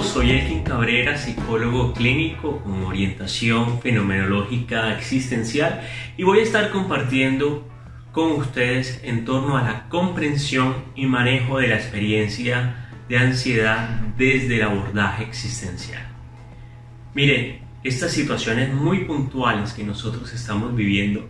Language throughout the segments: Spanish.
soy Elkin Cabrera, psicólogo clínico con orientación fenomenológica existencial, y voy a estar compartiendo con ustedes en torno a la comprensión y manejo de la experiencia de ansiedad desde el abordaje existencial. Miren, estas situaciones muy puntuales que nosotros estamos viviendo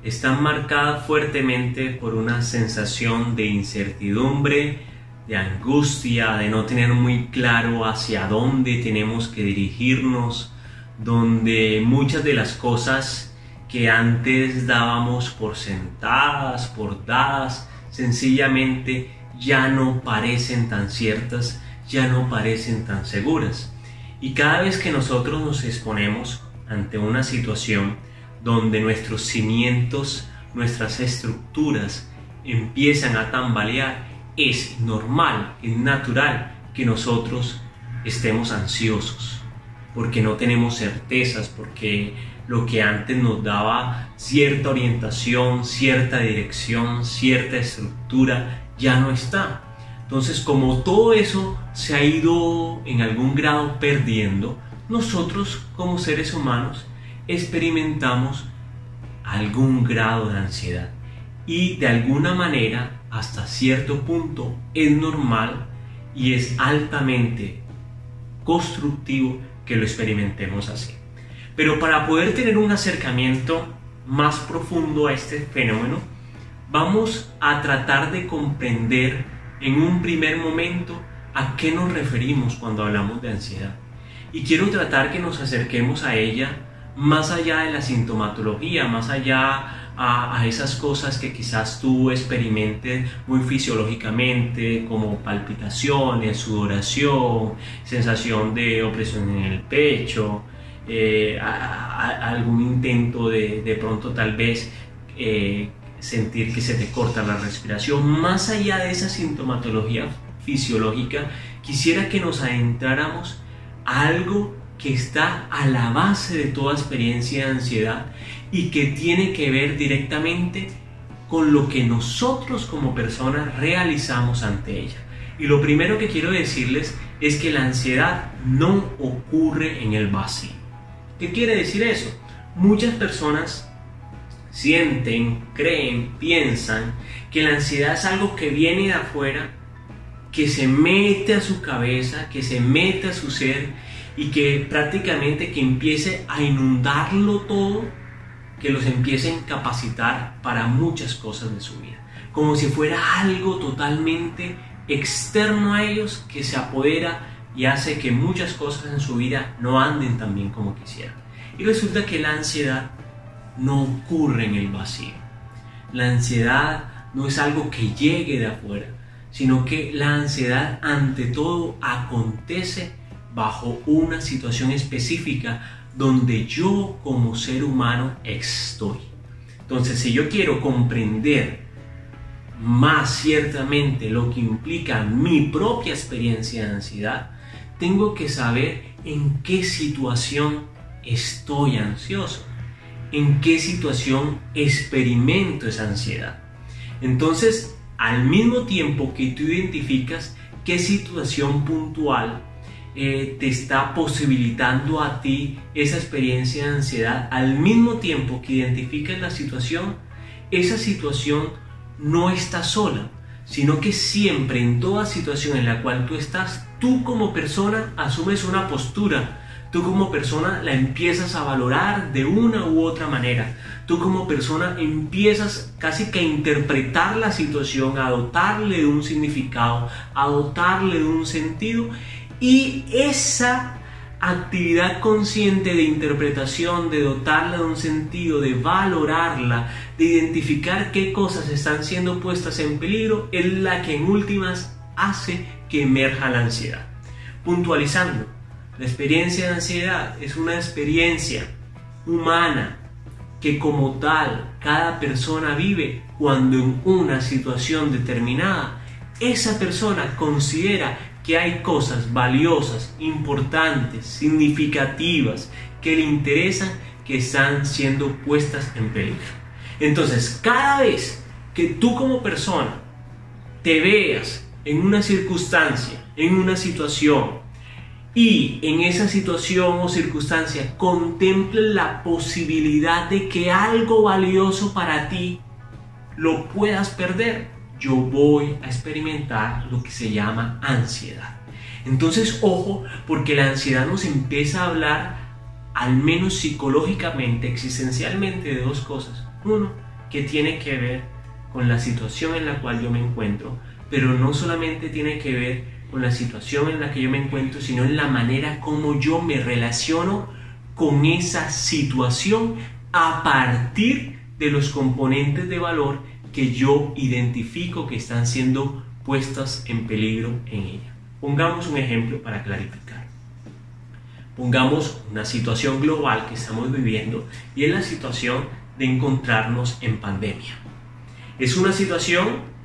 están marcadas fuertemente por una sensación de incertidumbre, de angustia, de no tener muy claro hacia dónde tenemos que dirigirnos, donde muchas de las cosas que antes dábamos por sentadas, por dadas, sencillamente ya no parecen tan ciertas, ya no parecen tan seguras. Y cada vez que nosotros nos exponemos ante una situación donde nuestros cimientos, nuestras estructuras empiezan a tambalear, es normal, es natural que nosotros estemos ansiosos, porque no tenemos certezas, porque lo que antes nos daba cierta orientación, cierta dirección, cierta estructura, ya no está. Entonces, como todo eso se ha ido en algún grado perdiendo, nosotros como seres humanos experimentamos algún grado de ansiedad. Y de alguna manera, hasta cierto punto, es normal y es altamente constructivo que lo experimentemos así. Pero para poder tener un acercamiento más profundo a este fenómeno, vamos a tratar de comprender en un primer momento a qué nos referimos cuando hablamos de ansiedad. Y quiero tratar que nos acerquemos a ella más allá de la sintomatología, más allá a esas cosas que quizás tú experimentes muy fisiológicamente, como palpitaciones, sudoración, sensación de opresión en el pecho, algún intento de pronto tal vez sentir que se te corta la respiración. Más allá de esa sintomatología fisiológica, quisiera que nos adentráramos a algo que está a la base de toda experiencia de ansiedad y que tiene que ver directamente con lo que nosotros como personas realizamos ante ella. Y lo primero que quiero decirles es que la ansiedad no ocurre en el vacío. ¿Qué quiere decir eso? Muchas personas sienten, creen, piensan que la ansiedad es algo que viene de afuera, que se mete a su cabeza, que se mete a su ser y que prácticamente que empiece a inundarlo todo, que los empiece a incapacitar para muchas cosas de su vida, como si fuera algo totalmente externo a ellos que se apodera y hace que muchas cosas en su vida no anden tan bien como quisieran. Y resulta que la ansiedad no ocurre en el vacío. La ansiedad no es algo que llegue de afuera, sino que la ansiedad ante todo acontece bajo una situación específica donde yo como ser humano estoy. Entonces, si yo quiero comprender más ciertamente lo que implica mi propia experiencia de ansiedad, tengo que saber en qué situación estoy ansioso, en qué situación experimento esa ansiedad. Entonces, al mismo tiempo que tú identificas qué situación puntual te está posibilitando a ti esa experiencia de ansiedad, al mismo tiempo que identificas la situación, esa situación no está sola, sino que siempre en toda situación en la cual tú estás, tú como persona asumes una postura. Tú como persona la empiezas a valorar de una u otra manera. Tú como persona empiezas casi que a interpretar la situación, a dotarle de un significado, a dotarle de un sentido. Y esa actividad consciente de interpretación, de dotarla de un sentido, de valorarla, de identificar qué cosas están siendo puestas en peligro, es la que en últimas hace que emerja la ansiedad. Puntualizando, la experiencia de ansiedad es una experiencia humana que como tal cada persona vive cuando en una situación determinada esa persona considera que hay cosas valiosas, importantes, significativas, que le interesan, que están siendo puestas en peligro. Entonces, cada vez que tú como persona te veas en una circunstancia, en una situación y en esa situación o circunstancia contemples la posibilidad de que algo valioso para ti lo puedas perder, yo voy a experimentar lo que se llama ansiedad. Entonces, ojo, porque la ansiedad nos empieza a hablar, al menos psicológicamente, existencialmente, de dos cosas. Uno, que tiene que ver con la situación en la cual yo me encuentro, pero no solamente tiene que ver con la situación en la que yo me encuentro, sino en la manera como yo me relaciono con esa situación a partir de los componentes de valor que yo identifico que están siendo puestas en peligro en ella. Pongamos un ejemplo para clarificar. Pongamos una situación global que estamos viviendo y es la situación de encontrarnos en pandemia. Es una situación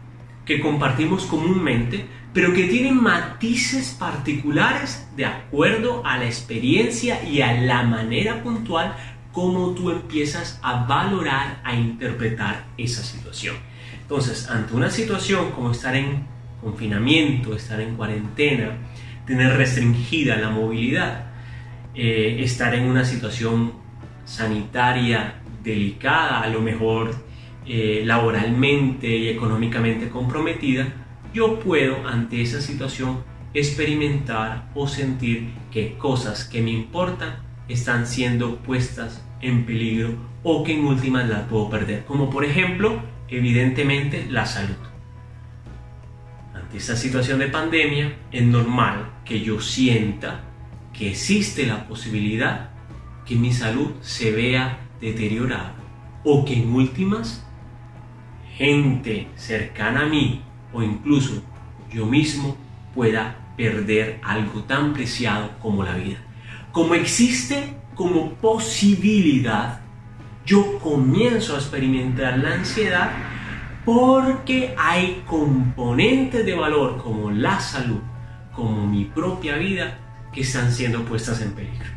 que compartimos comúnmente, pero que tiene matices particulares de acuerdo a la experiencia y a la manera puntual como tú empiezas a valorar, a interpretar esa situación. Entonces, ante una situación como estar en confinamiento, estar en cuarentena, tener restringida la movilidad, estar en una situación sanitaria delicada, a lo mejor laboralmente y económicamente comprometida, yo puedo ante esa situación experimentar o sentir que cosas que me importan están siendo puestas en peligro o que en últimas las puedo perder, como por ejemplo, evidentemente, la salud. Ante esta situación de pandemia es normal que yo sienta que existe la posibilidad que mi salud se vea deteriorada o que en últimas gente cercana a mí o incluso yo mismo pueda perder algo tan preciado como la vida. Como existe como posibilidad, yo comienzo a experimentar la ansiedad porque hay componentes de valor como la salud, como mi propia vida, que están siendo puestas en peligro.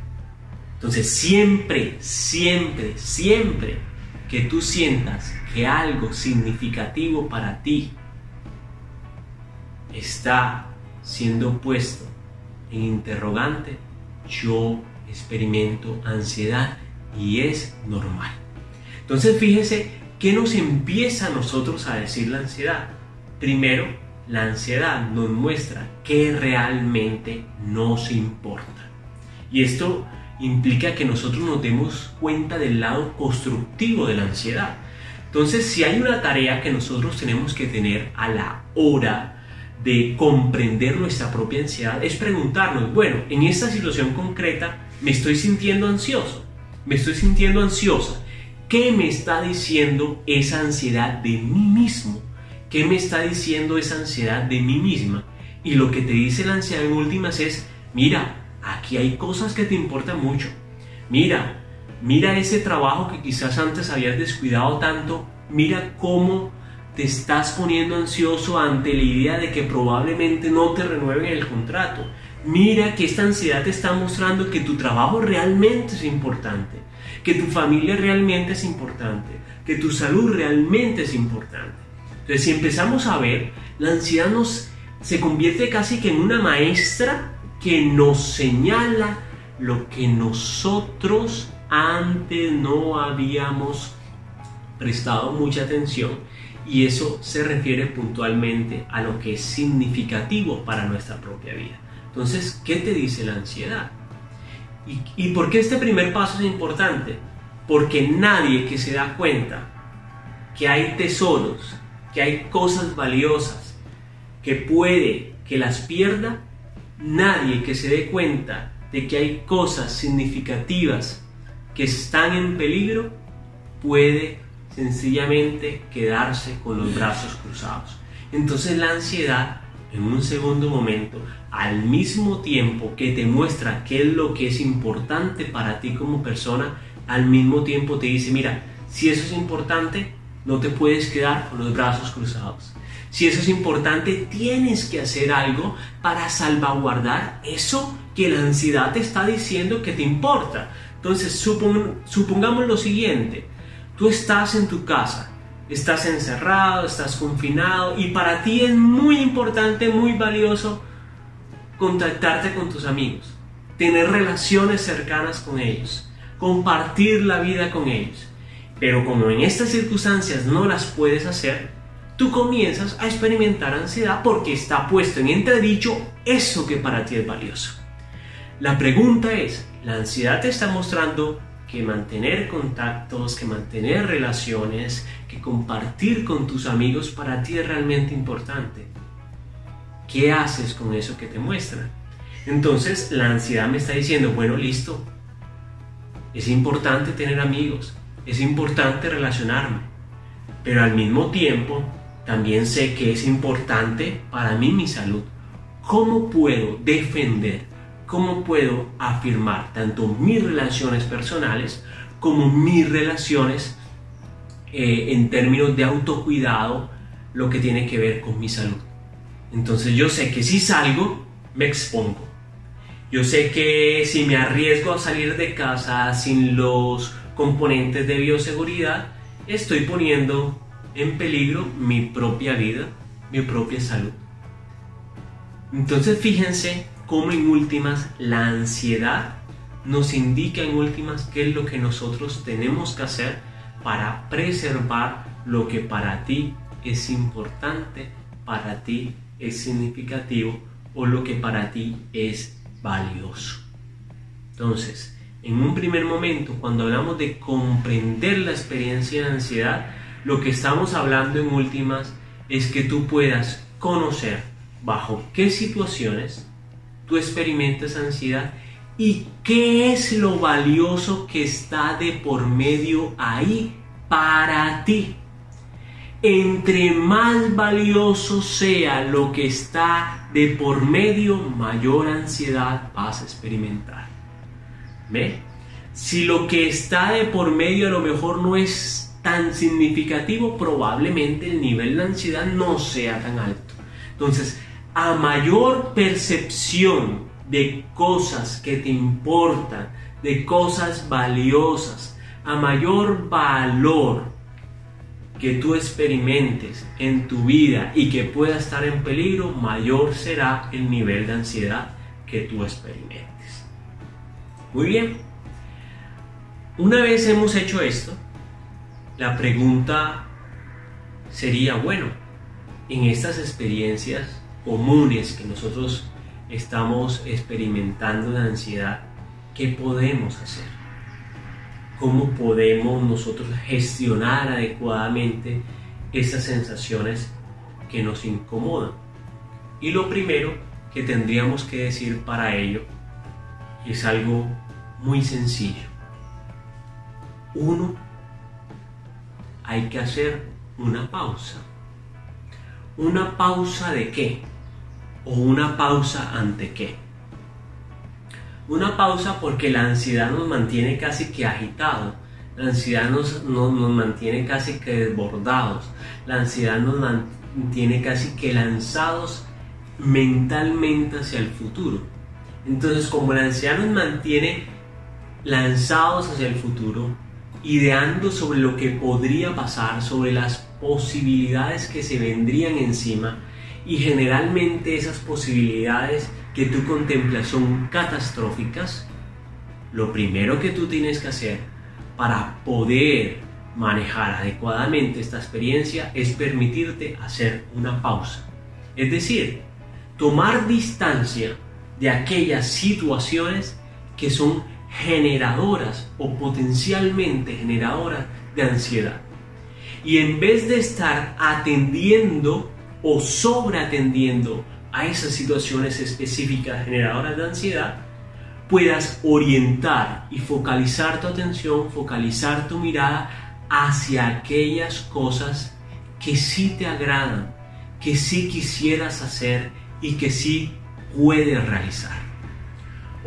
Entonces siempre que tú sientas que algo significativo para ti está siendo puesto en interrogante, yo experimento ansiedad y es normal. Entonces fíjese qué nos empieza a nosotros a decir la ansiedad. Primero, la ansiedad nos muestra qué realmente nos importa. Y esto implica que nosotros nos demos cuenta del lado constructivo de la ansiedad. Entonces, si hay una tarea que nosotros tenemos que tener a la hora de comprender nuestra propia ansiedad, es preguntarnos, bueno, en esta situación concreta me estoy sintiendo ansioso, me estoy sintiendo ansiosa. ¿Qué me está diciendo esa ansiedad de mí mismo? ¿Qué me está diciendo esa ansiedad de mí misma? Y lo que te dice la ansiedad en últimas es, mira, aquí hay cosas que te importan mucho. Mira ese trabajo que quizás antes habías descuidado tanto. Mira cómo te estás poniendo ansioso ante la idea de que probablemente no te renueven el contrato. Mira que esta ansiedad te está mostrando que tu trabajo realmente es importante, que tu familia realmente es importante, que tu salud realmente es importante. Entonces, si empezamos a ver, la ansiedad se convierte casi que en una maestra que nos señala lo que nosotros antes no habíamos prestado mucha atención, y eso se refiere puntualmente a lo que es significativo para nuestra propia vida. Entonces, ¿qué te dice la ansiedad? ¿Y por qué este primer paso es importante? Porque nadie que se da cuenta que hay tesoros, que hay cosas valiosas, que puede que las pierda, nadie que se dé cuenta de que hay cosas significativas que están en peligro, puede sencillamente quedarse con los brazos cruzados. Entonces la ansiedad, en un segundo momento, al mismo tiempo que te muestra qué es lo que es importante para ti como persona, al mismo tiempo te dice, mira, si eso es importante, no te puedes quedar con los brazos cruzados. Si eso es importante, tienes que hacer algo para salvaguardar eso que la ansiedad te está diciendo que te importa. Entonces, supongamos lo siguiente. Tú estás en tu casa, estás encerrado, estás confinado y para ti es muy importante, muy valioso contactarte con tus amigos. tener relaciones cercanas con ellos, compartir la vida con ellos. Pero como en estas circunstancias no las puedes hacer, tú comienzas a experimentar ansiedad porque está puesto en entredicho eso que para ti es valioso. La pregunta es, ¿la ansiedad te está mostrando que mantener contactos, que mantener relaciones, que compartir con tus amigos para ti es realmente importante? ¿Qué haces con eso que te muestra? Entonces la ansiedad me está diciendo, bueno, listo, es importante tener amigos, es importante relacionarme, pero al mismo tiempo también sé que es importante para mí mi salud. ¿Cómo puedo defender, cómo puedo afirmar tanto mis relaciones personales como mis relaciones en términos de autocuidado, lo que tiene que ver con mi salud? Entonces yo sé que si salgo, me expongo. Yo sé que si me arriesgo a salir de casa sin los componentes de bioseguridad, estoy poniendo en peligro mi propia vida, mi propia salud. Entonces fíjense cómo en últimas la ansiedad nos indica en últimas qué es lo que nosotros tenemos que hacer para preservar lo que para ti es importante, para ti es significativo o lo que para ti es valioso. Entonces, en un primer momento, cuando hablamos de comprender la experiencia de ansiedad, lo que estamos hablando en últimas es que tú puedas conocer bajo qué situaciones tú experimentas ansiedad y qué es lo valioso que está de por medio ahí para ti. Entre más valioso sea lo que está de por medio, mayor ansiedad vas a experimentar. ¿Ve? Si lo que está de por medio a lo mejor no es tan significativo, probablemente el nivel de ansiedad no sea tan alto. Entonces, a mayor percepción de cosas que te importan, de cosas valiosas, a mayor valor que tú experimentes en tu vida y que pueda estar en peligro, mayor será el nivel de ansiedad que tú experimentes. Muy bien. Una vez hemos hecho esto, la pregunta sería, bueno, en estas experiencias comunes que nosotros estamos experimentando de ansiedad, ¿qué podemos hacer? ¿Cómo podemos nosotros gestionar adecuadamente esas sensaciones que nos incomodan? Y lo primero que tendríamos que decir para ello es algo muy sencillo. Uno, hay que hacer una pausa. ¿Una pausa de qué? ¿O una pausa ante qué? Una pausa porque la ansiedad nos mantiene casi que agitados, la ansiedad nos mantiene casi que desbordados, la ansiedad nos mantiene casi que lanzados mentalmente hacia el futuro. Entonces, como la ansiedad nos mantiene lanzados hacia el futuro, ideando sobre lo que podría pasar, sobre las posibilidades que se vendrían encima, y generalmente esas posibilidades que tú contemplas son catastróficas, lo primero que tú tienes que hacer para poder manejar adecuadamente esta experiencia es permitirte hacer una pausa. Es decir, tomar distancia de aquellas situaciones que son generadoras o potencialmente generadoras de ansiedad. Y en vez de estar atendiendo o sobreatendiendo a esas situaciones específicas generadoras de ansiedad, puedas orientar y focalizar tu atención, focalizar tu mirada hacia aquellas cosas que sí te agradan, que sí quisieras hacer y que sí puedes realizar.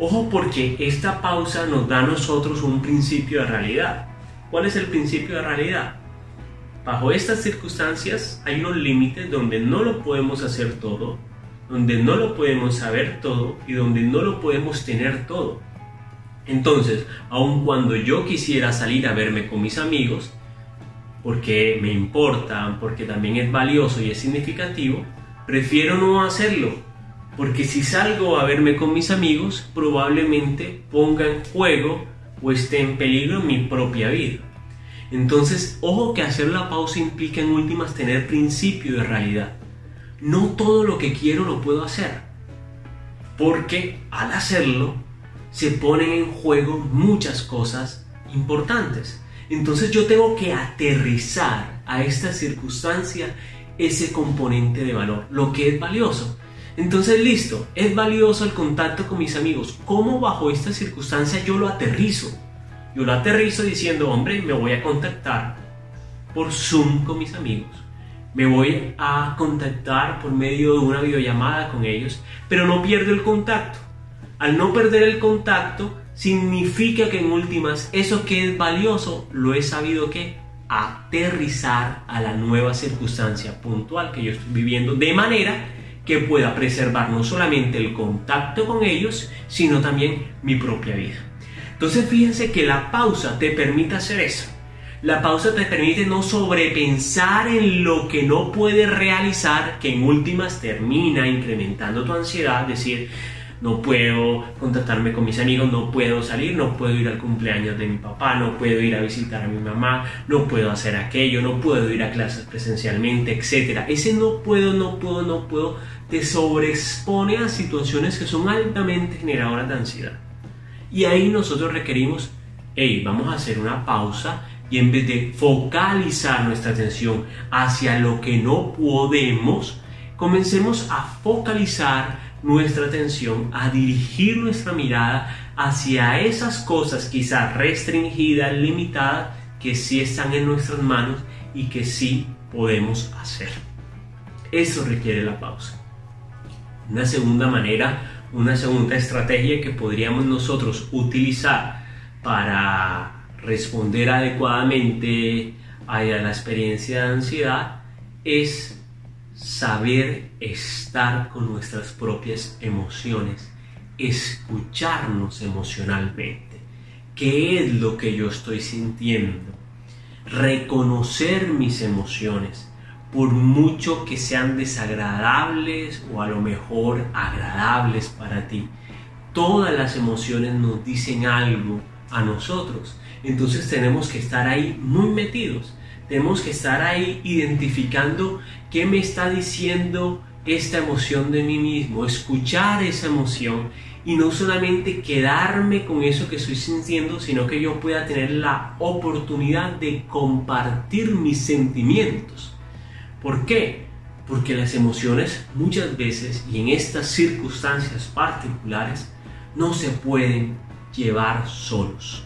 Ojo, porque esta pausa nos da a nosotros un principio de realidad. ¿Cuál es el principio de realidad? Bajo estas circunstancias hay unos límites donde no lo podemos hacer todo, donde no lo podemos saber todo y donde no lo podemos tener todo. Entonces, aun cuando yo quisiera salir a verme con mis amigos, porque me importan, porque también es valioso y es significativo, prefiero no hacerlo, Porque si salgo a verme con mis amigos, probablemente ponga en juego o esté en peligro mi propia vida. Entonces, ojo que hacer la pausa implica en últimas tener principio de realidad. No todo lo que quiero lo puedo hacer, porque al hacerlo se ponen en juego muchas cosas importantes. Entonces yo tengo que aterrizar a esta circunstancia ese componente de valor, lo que es valioso. Entonces listo, es valioso el contacto con mis amigos. ¿Cómo bajo esta circunstancia yo lo aterrizo? Yo lo aterrizo diciendo, hombre, me voy a contactar por Zoom con mis amigos. Me voy a contactar por medio de una videollamada con ellos, pero no pierdo el contacto. Al no perder el contacto, significa que en últimas, eso que es valioso, lo he sabido que aterrizar a la nueva circunstancia puntual que yo estoy viviendo, de manera que pueda preservar no solamente el contacto con ellos, sino también mi propia vida. Entonces fíjense que la pausa te permite hacer eso. La pausa te permite no sobrepensar en lo que no puedes realizar, que en últimas termina incrementando tu ansiedad, decir, no puedo contactarme con mis amigos, no puedo salir, no puedo ir al cumpleaños de mi papá, no puedo ir a visitar a mi mamá, no puedo hacer aquello, no puedo ir a clases presencialmente, etc. Ese no puedo te sobreexpone a situaciones que son altamente generadoras de ansiedad. Y ahí nosotros requerimos, vamos a hacer una pausa y en vez de focalizar nuestra atención hacia lo que no podemos, comencemos a focalizar nuestra atención, a dirigir nuestra mirada hacia esas cosas quizás restringidas, limitadas, que sí están en nuestras manos y que sí podemos hacer. Eso requiere la pausa. Una segunda manera, una segunda estrategia que podríamos nosotros utilizar para responder adecuadamente a la experiencia de ansiedad es saber estar con nuestras propias emociones, escucharnos emocionalmente. ¿Qué es lo que yo estoy sintiendo? Reconocer mis emociones, por mucho que sean desagradables o a lo mejor agradables para ti. Todas las emociones nos dicen algo a nosotros. Entonces tenemos que estar ahí muy metidos. Tenemos que estar ahí identificando qué me está diciendo esta emoción de mí mismo, escuchar esa emoción y no solamente quedarme con eso que estoy sintiendo, sino que yo pueda tener la oportunidad de compartir mis sentimientos. ¿Por qué? Porque las emociones muchas veces y en estas circunstancias particulares no se pueden llevar solos,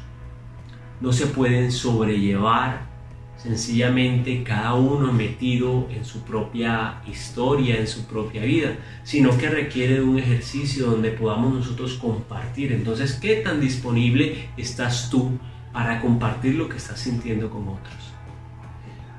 no se pueden sobrellevar sencillamente cada uno metido en su propia historia, en su propia vida, sino que requiere de un ejercicio donde podamos nosotros compartir. Entonces, ¿qué tan disponible estás tú para compartir lo que estás sintiendo con otros?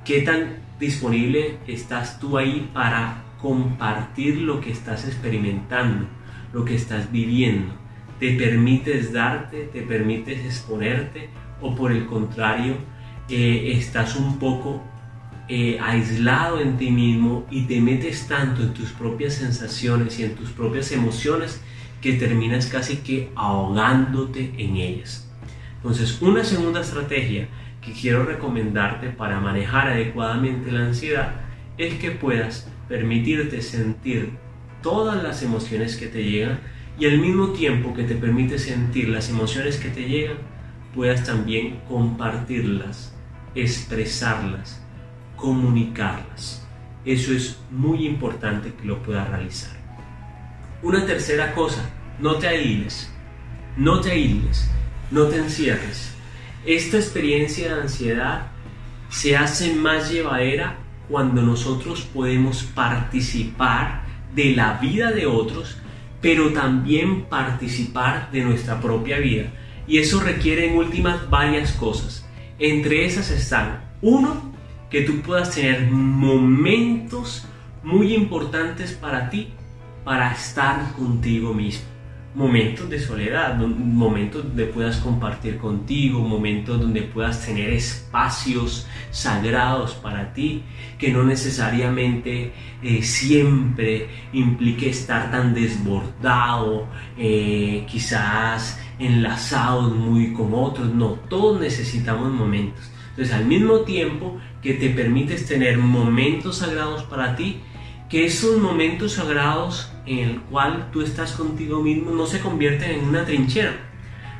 ¿Qué tan disponible estás tú ahí para compartir lo que estás experimentando, lo que estás viviendo? ¿Te permites darte, te permites exponerte o por el contrario estás un poco aislado en ti mismo y te metes tanto en tus propias sensaciones y en tus propias emociones que terminas casi que ahogándote en ellas? Entonces, una segunda estrategia que quiero recomendarte para manejar adecuadamente la ansiedad es que puedas permitirte sentir todas las emociones que te llegan y al mismo tiempo que te permite sentir las emociones que te llegan, puedas también compartirlas, expresarlas, comunicarlas. Eso es muy importante que lo puedas realizar. Una tercera cosa, no te aísles, no te encierres. Esta experiencia de ansiedad se hace más llevadera cuando nosotros podemos participar de la vida de otros, pero también participar de nuestra propia vida. Y eso requiere en últimas varias cosas. Entre esas están, uno, que tú puedas tener momentos muy importantes para ti, para estar contigo mismo. momentos de soledad, momentos donde puedas compartir contigo, momentos donde puedas tener espacios sagrados para ti, que no necesariamente siempre implique estar tan desbordado, quizás enlazados muy con otros. No, todos necesitamos momentos. Entonces, al mismo tiempo que te permites tener momentos sagrados para ti, que esos momentos sagrados en el cual tú estás contigo mismo no se convierten en una trinchera,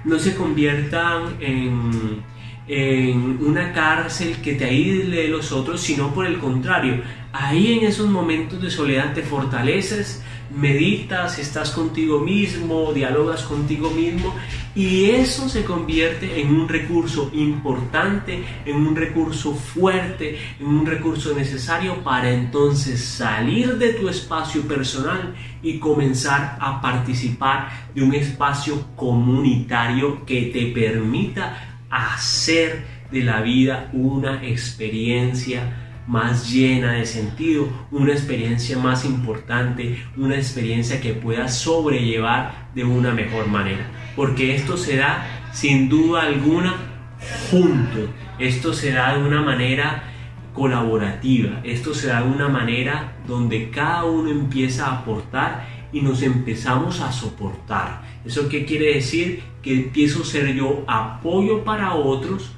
no se conviertan en una cárcel que te aísle de los otros, sino por el contrario, ahí en esos momentos de soledad te fortaleces, meditas, estás contigo mismo, dialogas contigo mismo, y eso se convierte en un recurso importante, en un recurso fuerte, en un recurso necesario para entonces salir de tu espacio personal y comenzar a participar de un espacio comunitario que te permita hacer de la vida una experiencia más llena de sentido, una experiencia más importante, una experiencia que puedas sobrellevar de una mejor manera, porque esto se da sin duda alguna juntos, esto se da de una manera colaborativa, esto se da de una manera donde cada uno empieza a aportar y nos empezamos a soportar. ¿Eso qué quiere decir? Que empiezo a ser yo apoyo para otros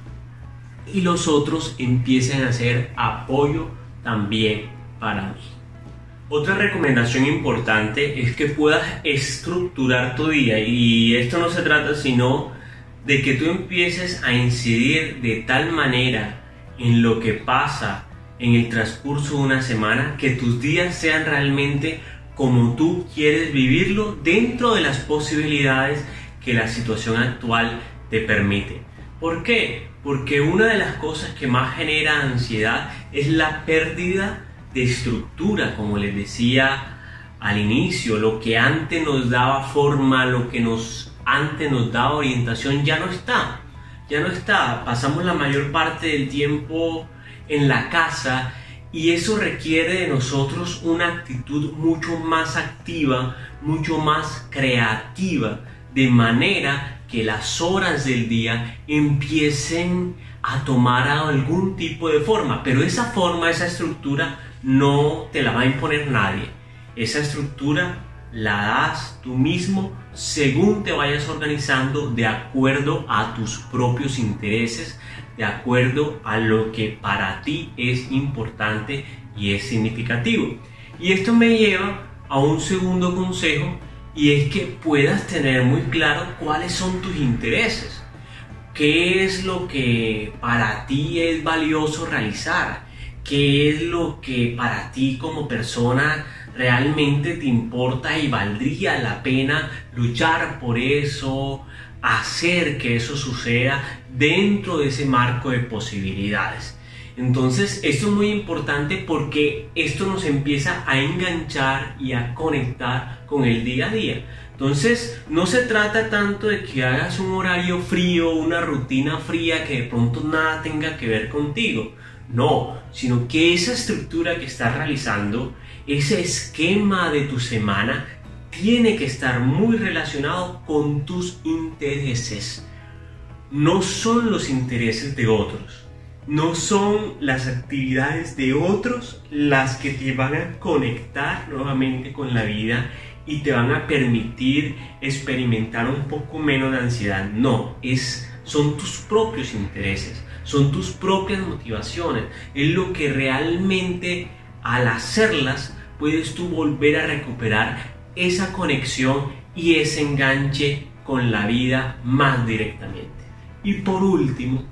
y los otros empiecen a ser apoyo también para mí. Otra recomendación importante es que puedas estructurar tu día, y esto no se trata sino de que tú empieces a incidir de tal manera en lo que pasa en el transcurso de una semana que tus días sean realmente como tú quieres vivirlo dentro de las posibilidades que la situación actual te permite. ¿Por qué? Porque una de las cosas que más genera ansiedad es la pérdida de estructura, como les decía al inicio. Lo que antes nos daba forma, lo que antes nos daba orientación, ya no está. Pasamos la mayor parte del tiempo en la casa y eso requiere de nosotros una actitud mucho más activa, mucho más creativa, de manera que las horas del día empiecen a tomar algún tipo de forma, pero esa forma, esa estructura no te la va a imponer nadie. Esa estructura la das tú mismo según te vayas organizando de acuerdo a tus propios intereses, de acuerdo a lo que para ti es importante y es significativo. Y esto me lleva a un segundo consejo, y es que puedas tener muy claro cuáles son tus intereses, qué es lo que para ti es valioso realizar, qué es lo que para ti como persona realmente te importa y valdría la pena luchar por eso, hacer que eso suceda dentro de ese marco de posibilidades. Entonces esto es muy importante porque esto nos empieza a enganchar y a conectar con el día a día. Entonces no se trata tanto de que hagas un horario frío, una rutina fría que de pronto nada tenga que ver contigo. No, sino que esa estructura que estás realizando, ese esquema de tu semana, tiene que estar muy relacionado con tus intereses. No son los intereses de otros. No son las actividades de otros las que te van a conectar nuevamente con la vida y te van a permitir experimentar un poco menos de ansiedad. No, son tus propios intereses, son tus propias motivaciones. Es lo que realmente al hacerlas puedes tú volver a recuperar esa conexión y ese enganche con la vida más directamente. Y por último,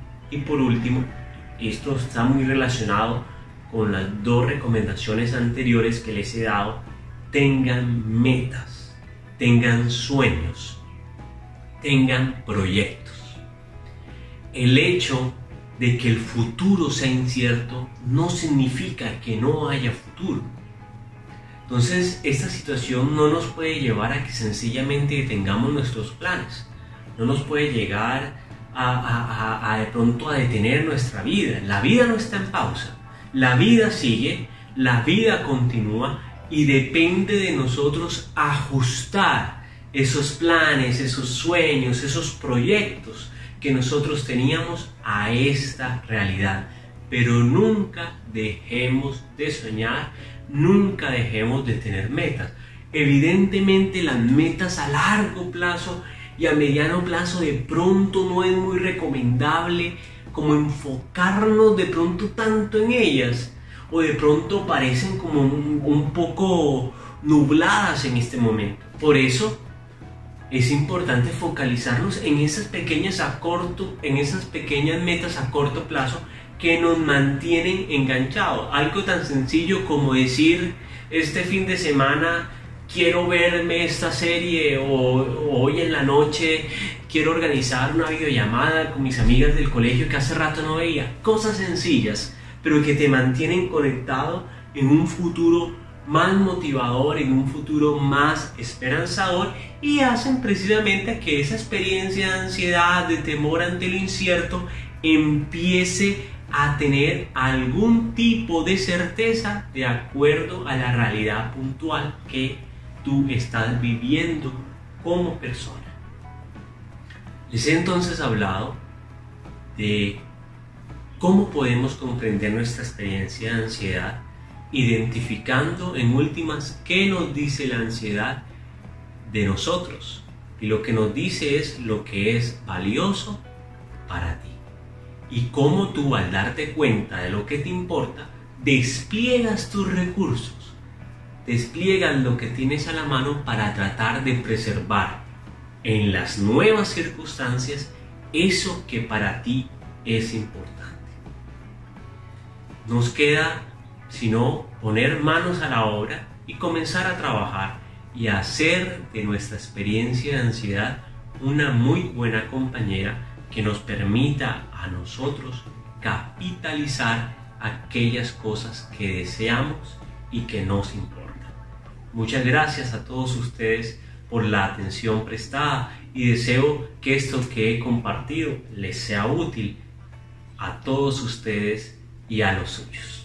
esto está muy relacionado con las dos recomendaciones anteriores que les he dado. Tengan metas, tengan sueños, tengan proyectos. El hecho de que el futuro sea incierto no significa que no haya futuro. Entonces, esta situación no nos puede llevar a que sencillamente tengamos nuestros planes. No nos puede llegar a de pronto a detener nuestra vida. La vida no está en pausa. La vida sigue, la vida continúa y depende de nosotros ajustar esos planes, esos sueños, esos proyectos que nosotros teníamos a esta realidad. Pero nunca dejemos de soñar, nunca dejemos de tener metas. Evidentemente las metas a largo plazo y a mediano plazo de pronto no es muy recomendable como enfocarnos de pronto tanto en ellas, o de pronto parecen como un poco nubladas en este momento. Por eso es importante focalizarnos en esas pequeñas metas a corto plazo que nos mantienen enganchados. Algo tan sencillo como decir, este fin de semana quiero verme esta serie, o hoy en la noche quiero organizar una videollamada con mis amigas del colegio que hace rato no veía. Cosas sencillas, pero que te mantienen conectado en un futuro más motivador, en un futuro más esperanzador, y hacen precisamente que esa experiencia de ansiedad, de temor ante lo incierto, empiece a tener algún tipo de certeza de acuerdo a la realidad puntual que tú estás viviendo como persona. Les he entonces hablado de cómo podemos comprender nuestra experiencia de ansiedad, identificando en últimas qué nos dice la ansiedad de nosotros, y lo que nos dice es lo que es valioso para ti, y cómo tú, al darte cuenta de lo que te importa, despliegas tus recursos, despliegas lo que tienes a la mano para tratar de preservar en las nuevas circunstancias eso que para ti es importante. Nos queda sino poner manos a la obra y comenzar a trabajar y a hacer de nuestra experiencia de ansiedad una muy buena compañera que nos permita a nosotros capitalizar aquellas cosas que deseamos y que nos importan. Muchas gracias a todos ustedes por la atención prestada, y deseo que esto que he compartido les sea útil a todos ustedes y a los suyos.